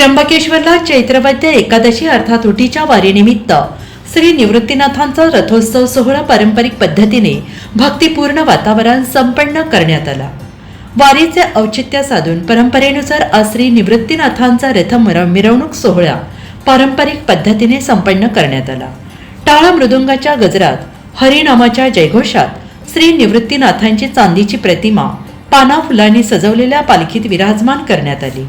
त्र्यंबकेश्वरला चैत्रवद्य एकादशी अर्थात उटीच्या वारीनिमित्त श्री निवृत्तीनाथांचा रथोत्सव सोहळा पारंपरिक पद्धतीने भक्तिपूर्ण वातावरण संपन्न करण्यात आला। वारीचे औचित्य साधून परंपरेनुसार आज श्री निवृत्तीनाथांचा रथ मिरवणूक सोहळा पारंपरिक पद्धतीने संपन्न करण्यात आला। टाळ मृदुंगाच्या गजरात हरिनामाच्या जयघोषात श्री निवृत्तीनाथांची चांदीची प्रतिमा पाना फुलांनी सजवलेल्या पालखीत विराजमान करण्यात आली।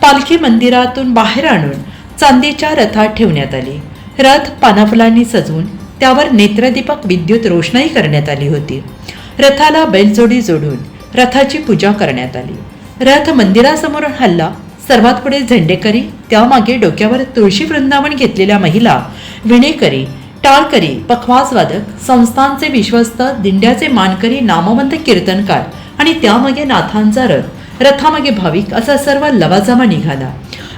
पालखी मंदिरातून बाहेर आणून चांदीच्या रथात ठेवण्यात आली। रथ पानाफुलांनी सजवून त्यावर नेत्रदीपक विद्युत रोषणाई करण्यात आली होती। रथाला बैलजोडी जोडून रथाची पूजा करण्यात आली। रथ मंदिरासमोर हल्ला, सर्वात पुढे झेंडेकरी, त्यामागे डोक्यावर तुळशी वृंदावन घेतलेल्या महिला, विणेकरी, टाळकरी, पखवाजवादक, संस्थांचे विश्वस्त, दिंड्याचे मानकरी, नामवंत कीर्तनकार आणि त्यामागे नाथांचा रथ, रथामागे भाविक असा सर्व लवाजमा निघाला।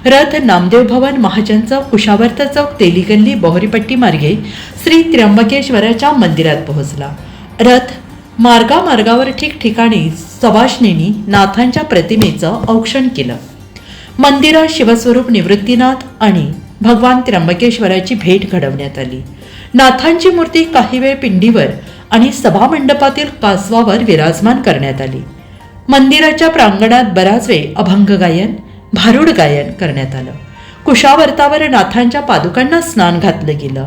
रथ नामदेव भवन, महाजन चौक, कुशावर्त चौक, तेलीगल्ली, बोहरीपट्टी मार्गे श्री त्र्यंबकेश्वराच्या मंदिरात पोहोचला। रथ मार्गावर ठिकठिकाणी सवाष्णींनी नाथांच्या प्रतिमेचं औक्षण केलं। मंदिरात शिवस्वरूप निवृत्तीनाथ आणि भगवान त्र्यंबकेश्वराची भेट घडवण्यात आली। नाथांची मूर्ती काही वेळ पिंडीवर आणि सभामंडपातील कासवावर विराजमान करण्यात आली। मंदिराच्या प्रांगणात बराच वेळ अभंग गायन, भारुड गायन करण्यात आलं। कुशावर्तावर नाथांच्या पादुकांना स्नान घातलं गेलं।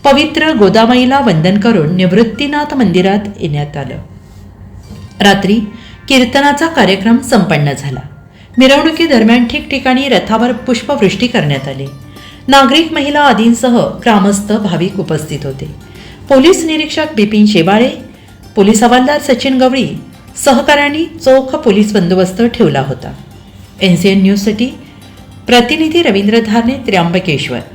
पवित्र गोदामाईला वंदन करून निवृत्तीनाथ मंदिरात येण्यात आलं। रात्री कीर्तनाचा कार्यक्रम संपन्न झाला। मिरवणुकीदरम्यान ठिकठिकाणी रथावर पुष्पवृष्टी करण्यात आली। नागरिक, महिला आदींसह ग्रामस्थ, भाविक उपस्थित होते। पोलीस निरीक्षक बिपिन शेवाळे, पोलीस हवालदार सचिन गवळी सहकाऱ्यांनी चोख पोलीस बंदोबस्त ठेवला होता। NCN न्यूजसाठी प्रतिनिधी रवींद्र धारणे, त्र्यंबकेश्वर।